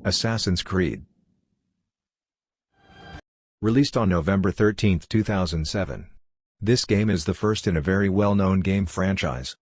Assassin's Creed. Released on November 13, 2007. This game is the first in a very well-known game franchise.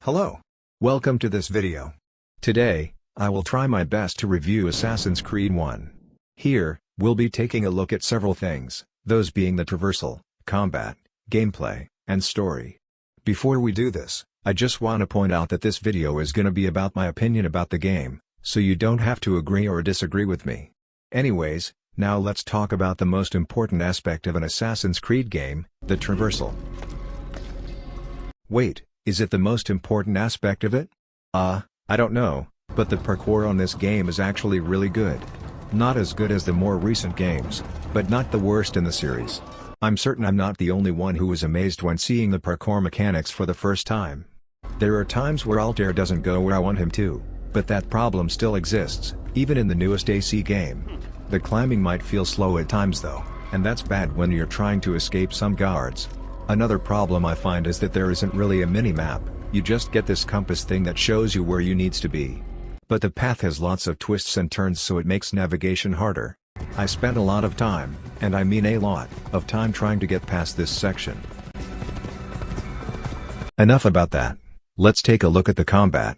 Hello. Welcome to this video. Today, I will try my best to review Assassin's Creed 1. Here, we'll be taking a look at several things, those being the traversal, combat, gameplay, and story. Before we do this, I just want to point out that this video is gonna be about my opinion about the game, so you don't have to agree or disagree with me. Anyways, now let's talk about the most important aspect of an Assassin's Creed game, the traversal. Wait, is it the most important aspect of it? I don't know, but the parkour on this game is actually really good. Not as good as the more recent games, but not the worst in the series. I'm certain I'm not the only one who was amazed when seeing the parkour mechanics for the first time. There are times where Altair doesn't go where I want him to, but that problem still exists, even in the newest AC game. The climbing might feel slow at times though, and that's bad when you're trying to escape some guards. Another problem I find is that there isn't really a mini-map, you just get this compass thing that shows you where you needs to be. But the path has lots of twists and turns, so it makes navigation harder. I spent a lot of time, and I mean a lot, of time trying to get past this section. Enough about that. Let's take a look at the combat.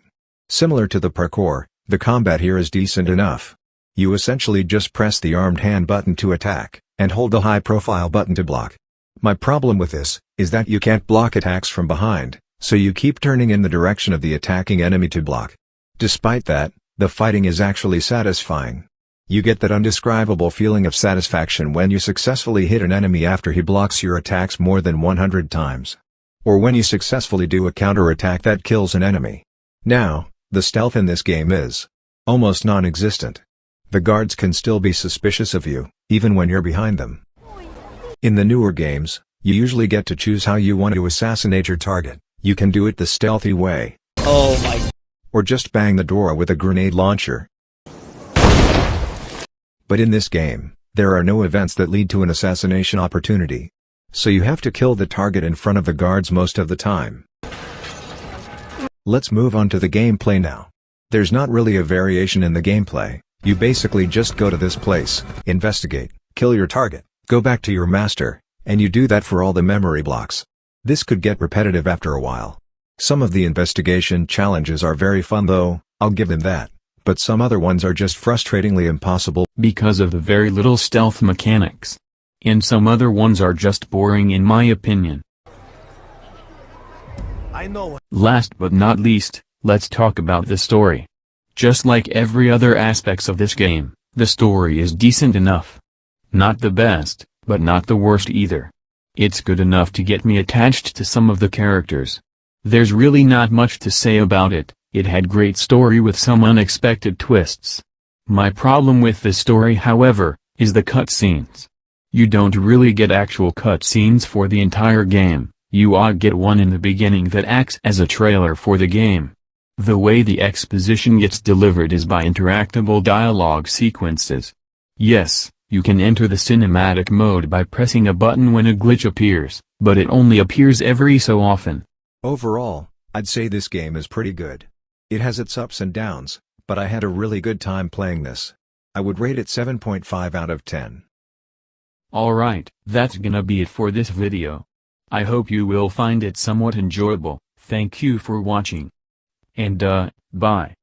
Similar to the parkour, the combat here is decent enough. You essentially just press the armed hand button to attack, and hold the high profile button to block. My problem with this, is that you can't block attacks from behind, so you keep turning in the direction of the attacking enemy to block. Despite that, the fighting is actually satisfying. You get that undescribable feeling of satisfaction when you successfully hit an enemy after he blocks your attacks more than 100 times. Or when you successfully do a counter-attack that kills an enemy. Now, the stealth in this game is almost non-existent. The guards can still be suspicious of you, even when you're behind them. In the newer games, you usually get to choose how you want to assassinate your target. You can do it the stealthy way. Oh my. Or just bang the door with a grenade launcher. But in this game, there are no events that lead to an assassination opportunity. So you have to kill the target in front of the guards most of the time. Let's move on to the gameplay now. There's not really a variation in the gameplay, you basically just go to this place, investigate, kill your target, go back to your master, and you do that for all the memory blocks. This could get repetitive after a while. Some of the investigation challenges are very fun though, I'll give them that. But some other ones are just frustratingly impossible because of the very little stealth mechanics. And some other ones are just boring in my opinion. I know. Last but not least, let's talk about the story. Just like every other aspects of this game, the story is decent enough. Not the best, but not the worst either. It's good enough to get me attached to some of the characters. There's really not much to say about it. It had great story with some unexpected twists. My problem with the story, however, is the cutscenes. You don't really get actual cutscenes for the entire game, you get one in the beginning that acts as a trailer for the game. The way the exposition gets delivered is by interactable dialogue sequences. Yes, you can enter the cinematic mode by pressing a button when a glitch appears, but it only appears every so often. Overall, I'd say this game is pretty good. It has its ups and downs, but I had a really good time playing this. I would rate it 7.5 out of 10. Alright, that's gonna be it for this video. I hope you will find it somewhat enjoyable. Thank you for watching. And bye.